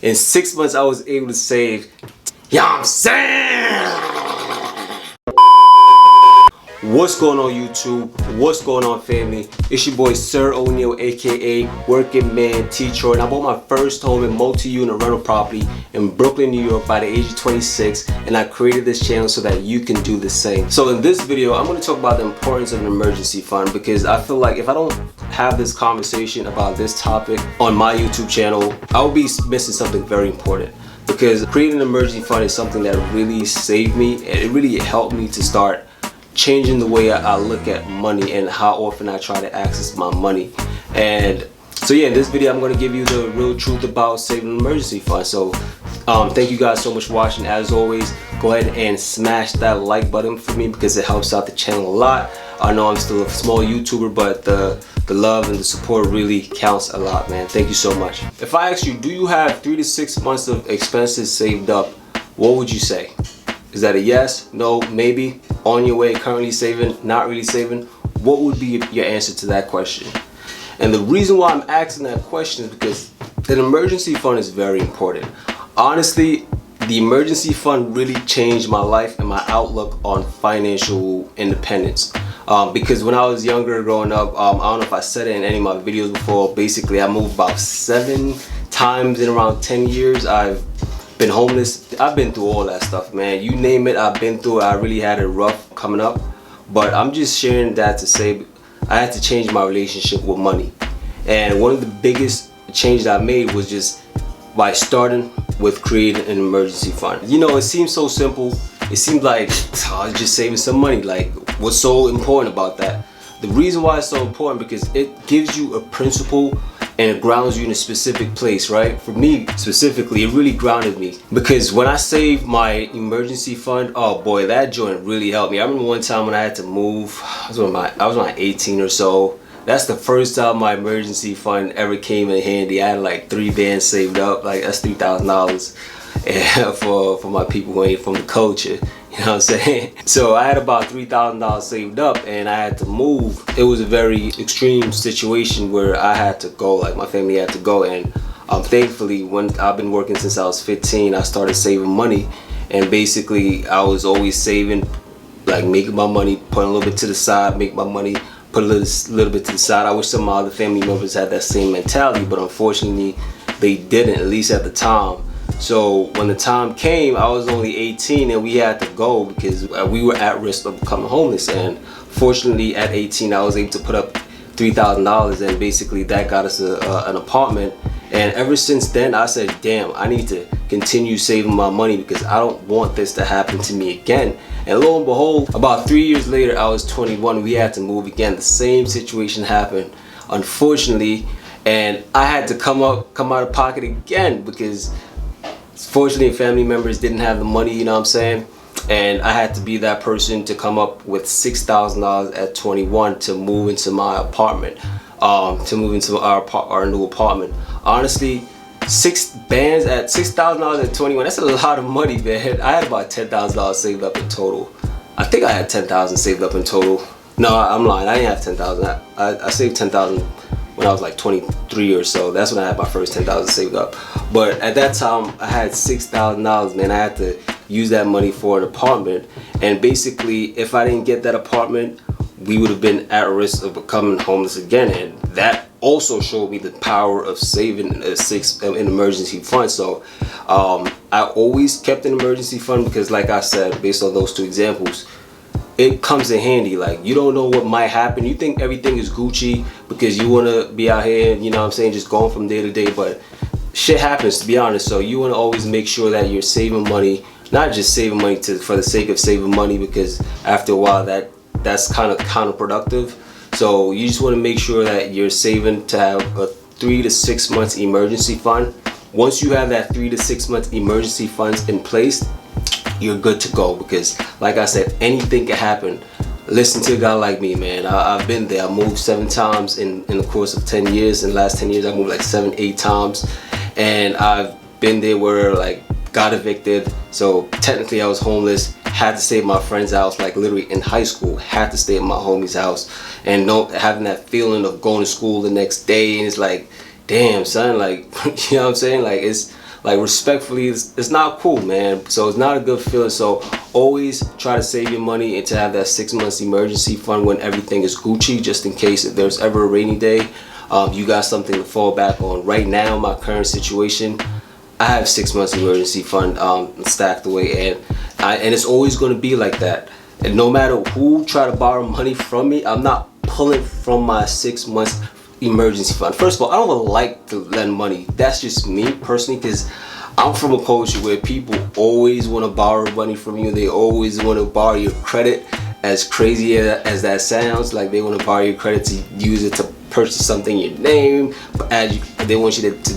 In 6 months, I was able to save, yeah, I'm saying. What's going on, YouTube? What's going on, family? It's your boy Sir O'Neal, aka Working Man Teacher, and I bought my first home in multi-unit rental property in Brooklyn, New York by the age of 26, and I created this channel so that you can do the same. So in this video, I'm going to talk about the importance of an emergency fund, because I feel like if I don't have this conversation about this topic on my YouTube channel, I will be missing something very important. Because creating an emergency fund is something that really saved me, and it really helped me to start changing the way I look at money and how often I try to access my money. And so yeah, in this video I'm going to give you the real truth about saving an emergency fund. So thank you guys so much for watching. As always, go ahead and smash that like button for me because it helps out the channel a lot. I know I'm still a small YouTuber, but the love and the support really counts a lot, man. Thank you so much. If I ask you, do you have 3 to 6 months of expenses saved up, what would you say? Is that a yes, no, maybe, on your way, currently saving, not really saving? What would be your answer to that question? And the reason why I'm asking that question is because an emergency fund is very important. Honestly, the emergency fund really changed my life and my outlook on financial independence. Because when I was younger, growing up, I don't know if I said it in any of my videos before, basically I moved about 7 times in around 10 years. I've been homeless. I've been through all that stuff, man. You name it, I've been through it. I really had it rough coming up, but I'm just sharing that to say I had to change my relationship with money. And one of the biggest changes I made was just by starting with creating an emergency fund. You know, it seems so simple. It seems like I was just saving some money. Like, what's so important about that? The reason why it's so important because it gives you a principle and it grounds you in a specific place, right? For me specifically, it really grounded me because when I saved my emergency fund, oh boy, that joint really helped me. I remember one time when I had to move, I was on 18 or so. That's the first time my emergency fund ever came in handy. I had like 3 bands saved up, like that's $3,000 for my people who ain't from the culture. You know what I'm saying? So I had about $3,000 saved up and I had to move. It was a very extreme situation where I had to go, like my family had to go. And thankfully, when I've been working since I was 15, I started saving money. And basically, I was always saving, like making my money, putting a little bit to the side, make my money, put a little bit to the side. I wish some of my other family members had that same mentality, but unfortunately, they didn't, at least at the time. So when the time came, I was only 18 and we had to go because we were at risk of becoming homeless. And fortunately at 18, I was able to put up $3,000 and basically that got us an apartment. And ever since then, I said, damn, I need to continue saving my money because I don't want this to happen to me again. And lo and behold, about 3 years later, I was 21. We had to move again. The same situation happened, unfortunately. And I had to come out of pocket again because fortunately, family members didn't have the money, you know what I'm saying? And I had to be that person to come up with $6,000 at 21 to move into my apartment, to move into our new apartment. Honestly, 6 bands at $6,000 at 21, that's a lot of money, man. I had about $10,000 saved up in total. I think I had $10,000 saved up in total. No, I'm lying, I didn't have 10,000. I saved 10,000 when I was like 23 or so. That's when I had my first 10,000 saved up. But at that time, I had $6,000, man. I had to use that money for an apartment. And basically, if I didn't get that apartment, we would have been at risk of becoming homeless again. And that also showed me the power of saving an emergency fund. So I always kept an emergency fund because, like I said, based on those 2 examples, it comes in handy. Like, you don't know what might happen. You think everything is Gucci because you want to be out here, you know what I'm saying, just going from day to day, but shit happens, to be honest. So you want to always make sure that you're saving money, not just saving money for the sake of saving money, because after a while that's kind of counterproductive. So you just want to make sure that you're saving to have a 3 to 6 months emergency fund. Once you have that 3 to 6 months emergency funds in place, you're good to go, because like I said, anything can happen. Listen to a guy like me, man. I've been there. I moved 7 times in the course of 10 years. In the last 10 years, I moved like 7, 8 times. And I've been there where like got evicted. So technically I was homeless, had to stay at my friend's house, like literally in high school, had to stay at my homie's house. And having that feeling of going to school the next day, and it's like, damn son, like, you know what I'm saying? Like, it's like respectfully, it's not cool, man. So it's not a good feeling. So always try to save your money and to have that 6 months emergency fund when everything is Gucci, just in case if there's ever a rainy day, you got something to fall back on. Right now, my current situation, I have 6 months emergency fund stacked away, and it's always going to be like that. And no matter who try to borrow money from me, I'm not pulling from my 6 months emergency fund. First of all, I don't like to lend money. That's just me personally, because I'm from a culture where people always want to borrow money from you. They always want to borrow your credit. As crazy as that sounds, like they want to borrow your credit to use it to purchase something in your name, but they want you to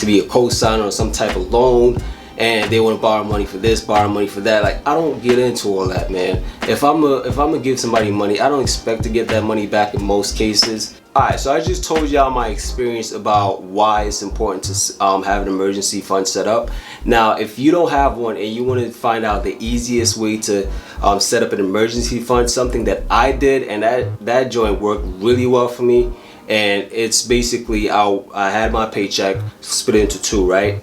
be a co-signer or some type of loan, and they want to borrow money for this, borrow money for that. Like, I don't get into all that, man. If I'm gonna give somebody money, I don't expect to get that money back in most cases. Alright, so I just told y'all my experience about why it's important to have an emergency fund set up. Now, if you don't have one and you want to find out the easiest way to set up an emergency fund, something that I did, and that joint worked really well for me. And it's basically, I had my paycheck split into two, right?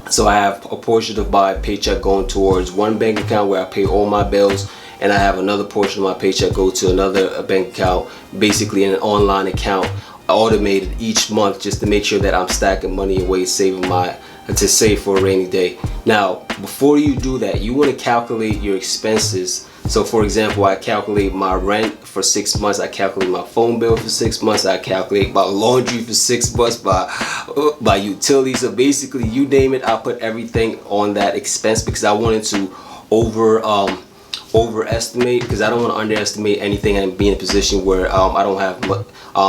So I have a portion of my paycheck going towards one bank account where I pay all my bills, and I have another portion of my paycheck go to another bank account, basically in an online account, automated each month, just to make sure that I'm stacking money away, to save for a rainy day. Now, before you do that, you want to calculate your expenses. So for example, I calculate my rent for 6 months, I calculate my phone bill for 6 months, I calculate my laundry for 6 months, by utilities. So basically, you name it, I put everything on that expense because I wanted to overestimate, because I don't want to underestimate anything and be in a position where I don't have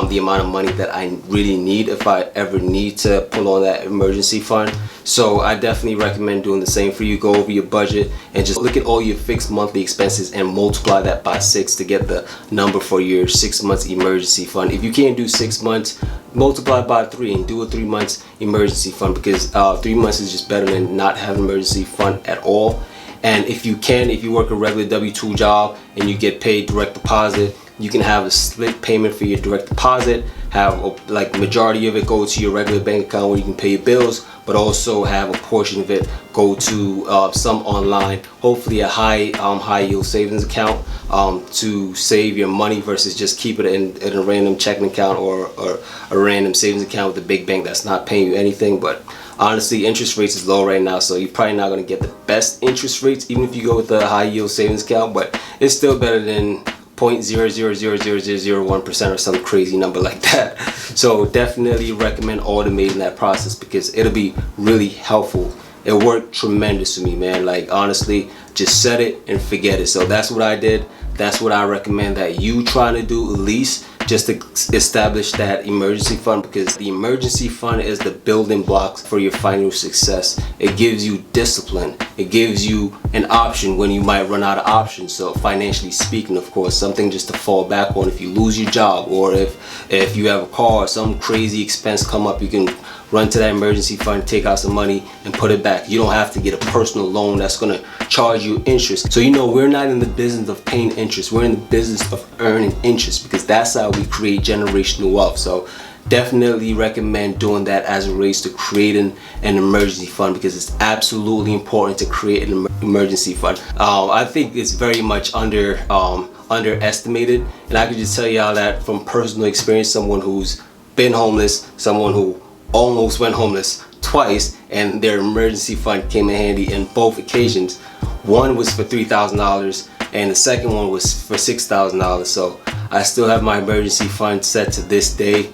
the amount of money that I really need if I ever need to pull on that emergency fund. So I definitely recommend doing the same for you. Go over your budget and just look at all your fixed monthly expenses and multiply that by 6 to get the number for your 6 months emergency fund. If you can't do 6 months, multiply by 3 and do a 3 months emergency fund, because 3 months is just better than not having an emergency fund at all. And if you work a regular W-2 job and you get paid direct deposit, you can have a split payment for your direct deposit, have like majority of it go to your regular bank account where you can pay your bills, but also have a portion of it go to some online, hopefully a high yield savings account, to save your money versus just keep it in a random checking account or a random savings account with a big bank that's not paying you anything. But honestly, interest rates is low right now, so you're probably not going to get the best interest rates even if you go with a high yield savings account, but it's still better than 0.0000001% or some crazy number like that. So definitely recommend automating that process because it'll be really helpful. It worked tremendous for me, man. Like, honestly, just set it and forget it. So that's what I did. That's what I recommend that you try to do, at least just to establish that emergency fund, because the emergency fund is the building blocks for your financial success. It gives you discipline. It gives you an option when you might run out of options. So financially speaking, of course, something just to fall back on if you lose your job, or if you have a car or some crazy expense come up, you can run to that emergency fund, take out some money and put it back. You don't have to get a personal loan that's gonna charge you interest. So we're not in the business of paying interest. We're in the business of earning interest, because that's how we create generational wealth. So definitely recommend doing that as it relates to creating an emergency fund, because it's absolutely important to create an emergency fund. I think it's very much underestimated, and I can just tell y'all that from personal experience, someone who's been homeless, someone who almost went homeless twice, and their emergency fund came in handy in both occasions. One was for $3,000 and the second one was for $6,000. So I still have my emergency fund set to this day,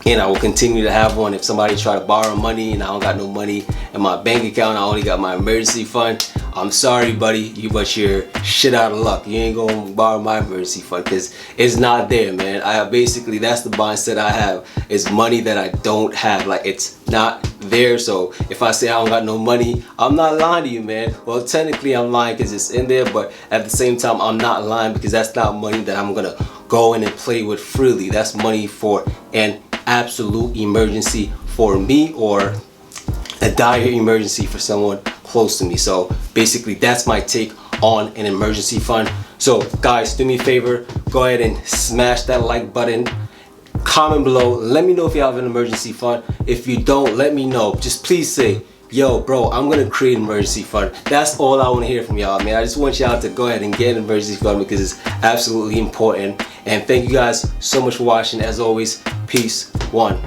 and I will continue to have one. If somebody try to borrow money and I don't got no money in my bank account, I only got my emergency fund, I'm sorry, buddy, but you're shit out of luck. You ain't gonna borrow my emergency fund because it's not there, man. Basically, that's the mindset I have. It's money that I don't have. Like, it's not there. So if I say I don't got no money, I'm not lying to you, man. Well, technically I'm lying because it's in there, but at the same time, I'm not lying because that's not money that I'm gonna go in and play with freely. That's money for an absolute emergency for me, or a dire emergency for someone close to me. So basically, that's my take on an emergency fund. So guys, do me a favor, go ahead and smash that like button, comment below, let me know if you have an emergency fund. If you don't, let me know. Just please say yo, bro, I'm gonna create an emergency fund. That's all I want to hear from y'all, man. I just want y'all to go ahead and get an emergency fund because it's absolutely important. And thank you guys so much for watching. As always, peace. One.